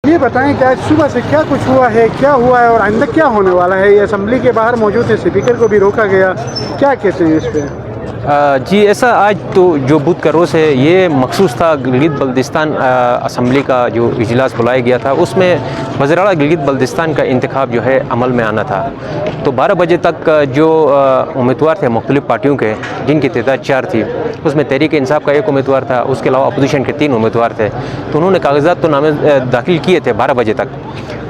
ये बताएं कि आज सुबह से क्या कुछ हुआ है, क्या हुआ है और आइंदा क्या होने वाला है। ये असेंबली के बाहर मौजूद है, स्पीकर को भी रोका गया, क्या कहते हैं इस पर? जी ऐसा आज तो जो बुध का रोज़ है ये मखसूस था। गिलगित बल्तिस्तान असम्बली का जो इजलास बुलाया गया था उसमें वज़ीर-ए-आला गिलगित बल्तिस्तान का इंतखाब जो है अमल में आना था। तो 12 बजे तक जो उम्मीदवार थे मुख्तलिफ़ पार्टियों के, जिनकी तादाद 4 थी, उसमें तहरीक इंसाफ का एक उम्मीदवार था, उसके अलावा अपोजिशन के 3 उम्मीदवार थे। तो उन्होंने कागजात तो नामे दाखिल किए थे 12 बजे तक।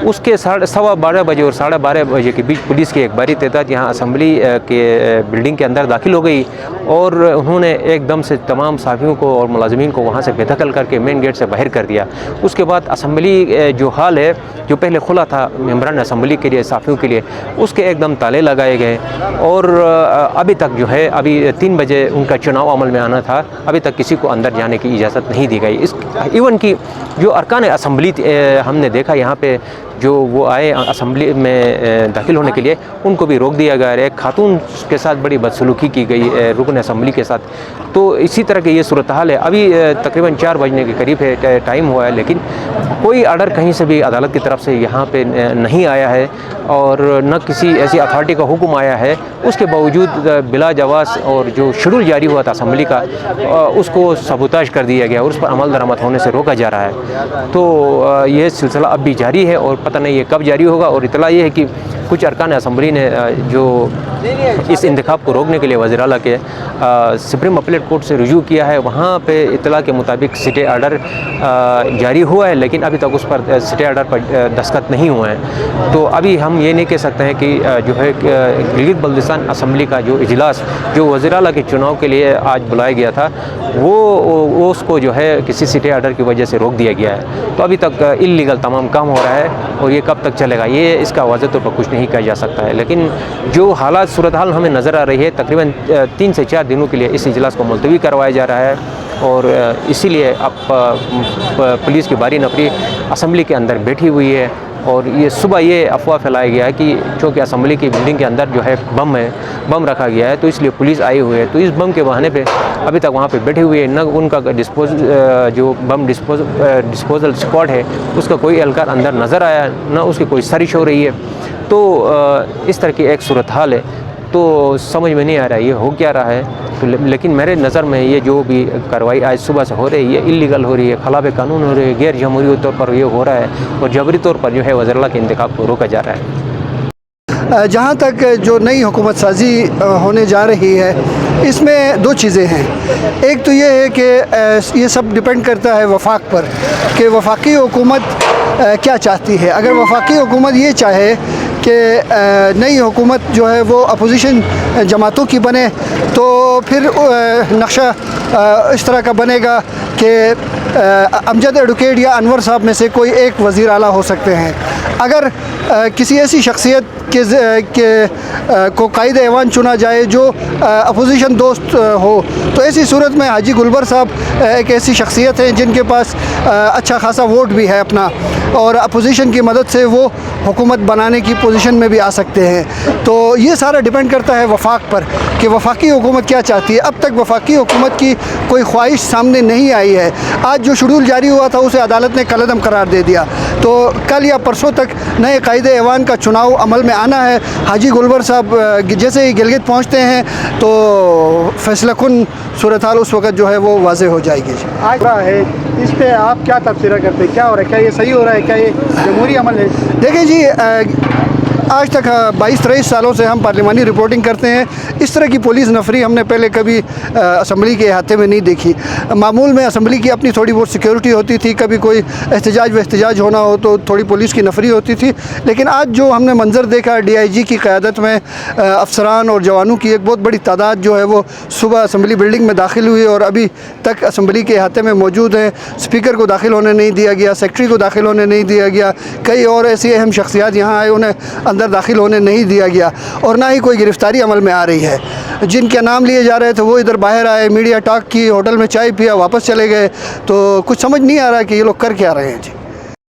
उसके 12:15 बजे और 12:30 बजे के बीच पुलिस की एक बारी तादाद यहाँ असम्बली के बिल्डिंग के अंदर दाखिल हो गई और उन्होंने एकदम से तमाम साफियों को और मुलाजमीन को वहाँ से बेदखल करके मेन गेट से बाहर कर दिया। उसके बाद असम्बली जो हाल है, जो पहले खुला था मेंबरान असम्बली के लिए, साफियों के लिए, उसके एकदम ताले लगाए गए और अभी तक जो है, अभी 3 बजे उनका चुनाव अमल में आना था, अभी तक किसी को अंदर जाने की इजाज़त नहीं दी गई। इस इवन की जो अरकान असम्बली हमने देखा यहाँ पे जो वो आए असम्बली में दाखिल होने के लिए, उनको भी रोक दिया गया। एक खातून के साथ बड़ी बदसलूकी की गई रुकन असम्बली के साथ। तो इसी तरह की ये सूरत हाल है। अभी तकरीबन 4 बजने के करीब है टाइम हुआ है, लेकिन कोई आर्डर कहीं से भी अदालत की तरफ से यहाँ पे नहीं आया है और न किसी ऐसी अथॉरिटी का हुक्म आया है। उसके बावजूद बिला जवाज़ और जो शेड्यूल जारी हुआ था असम्बली का, उसको सबूताज कर दिया गया और उस पर अमल दरामद होने से रोका जा रहा है। तो ये सिलसिला अब भी जारी है और पता नहीं ये कब जारी होगा। और इतला ये है कि कुछ अरकान असम्बली ने जो इस इंतखाब को रोकने के लिए वज़ीर-ए-आला के सुप्रीम अपीलेट कोर्ट से रुजू किया है। वहाँ पे इतला के मुताबिक सिटे आर्डर जारी हुआ है, लेकिन अभी तक उस पर सिटे आर्डर पर दस्तखत नहीं हुए हैं। तो अभी हम ये नहीं कह सकते हैं कि जो है गिलगित बल्तिस्तान असम्बली का जो इजलास जो वज़ीर-ए-आला के चुनाव के लिए आज बुलाया गया था, वो उसको जो है किसी सिटे आर्डर की वजह से रोक दिया गया है। तो अभी तक इल्लीगल तमाम काम हो रहा है और ये कब तक चलेगा ये इसका वाज़ेह तौर पर कुछ नहीं कहा जा सकता है। लेकिन जो हालात सूरत हाल हमें नज़र आ रही है, तकरीबन 3 से 4 दिनों के लिए इस इजलास को मुलतवी करवाया जा रहा है और इसीलिए अब पुलिस की बारी नफरी असम्बली के अंदर बैठी हुई है। और ये सुबह ये अफवाह फैलाया गया है कि चूँकि असम्बली की बिल्डिंग के अंदर जो है बम रखा गया है, तो इसलिए पुलिस आई हुई है। तो इस बम के बहाने पे अभी तक वहाँ पे बैठे हुए हैं। न उनका जो बम डिस्पोजल स्क्वाड है उसका कोई एहलकार अंदर नज़र आया, न उसकी कोई सरिश हो रही है। तो इस तरह की एक सूरत हाल है। तो समझ में नहीं आ रहा है ये हो क्या रहा है। तो लेकिन मेरे नज़र में ये जो भी कार्रवाई आज सुबह से हो रही है, ये इल्लीगल हो रही है, खिलाफ कानून हो रही है, गैर जमहूरी तौर पर ये हो रहा है और जबरी तौर पर जो है वज़ीर-ए-आला के इंतखाब को रोका जा रहा है। जहाँ तक जो नई हुकूमत साजी होने जा रही है, इसमें 2 चीज़ें हैं। एक तो ये है कि ये सब डिपेंड करता है वफाक पर कि वफाकी हुकूमत क्या चाहती है। अगर वफाकी हुकूमत ये चाहे कि नई हुकूमत जो है वो अपोजिशन जमातों की बने, तो फिर नक्शा इस तरह का बनेगा कि अमजद एडवोकेट या अनवर साहब में से कोई एक वज़ीर आला हो सकते हैं। अगर किसी ऐसी शख्सियत को कायदे ऐवान चुना जाए जो अपोजिशन दोस्त हो, तो ऐसी सूरत में हाजी गुलबर साहब एक ऐसी शख्सियत हैं जिनके पास अच्छा खासा वोट भी है अपना, और अपोजिशन की मदद से वो हुकूमत बनाने की पोजीशन में भी आ सकते हैं। तो ये सारा डिपेंड करता है वफाक पर कि वफाकी हुकूमत क्या चाहती है। अब तक वफाकी हुकूमत की कोई ख्वाहिश सामने नहीं आई है। आज जो शेड्यूल जारी हुआ था उसे अदालत ने कलअदम करार दे दिया, तो कल या परसों तक नए कायदे ऐवान का चुनाव अमल में आना है। हाजी गुलबर साहब जैसे ही गिलगित पहुँचते हैं तो फैसलाकुन सूरत हाल उस वक़्त जो है वो वाज़ेह हो जाएगी। आज रहा है, इस पर आप क्या तबसरा करते हैं, क्या हो रहा है, क्या ये सही हो रहा है, क्या ये जमहूरी अमल है? देखिए जी, आज तक 22-23 सालों से हम पार्लिमानी रिपोर्टिंग करते हैं। इस तरह की पुलिस नफरी हमने पहले कभी असम्बली के अहाते में नहीं देखी। मामूल में असम्बली की अपनी थोड़ी बहुत सिक्योरिटी होती थी, कभी कोई एहतजाज होना हो तो थोड़ी पुलिस की नफरी होती थी। लेकिन आज जो हमने मंजर देखा DIG की क़यादत में अफसरान और जवानों की एक बहुत बड़ी तादाद जो है वो सुबह असम्बली बिल्डिंग में दाखिल हुई और अभी तक असम्बली के अहाते में मौजूद हैं। स्पीकर को दाखिल होने नहीं दिया गया, सेक्रेटरी को दाखिल होने नहीं दिया गया, कई और ऐसी अहम शख्सियात यहाँ आए उन्हें अंदर दाखिल होने नहीं दिया गया, और ना ही कोई गिरफ्तारी अमल में आ रही है। जिनके नाम लिए जा रहे थे वो इधर बाहर आए, मीडिया टॉक की, होटल में चाय पिया, वापस चले गए। तो कुछ समझ नहीं आ रहा है कि ये लोग कर क्या रहे हैं जी।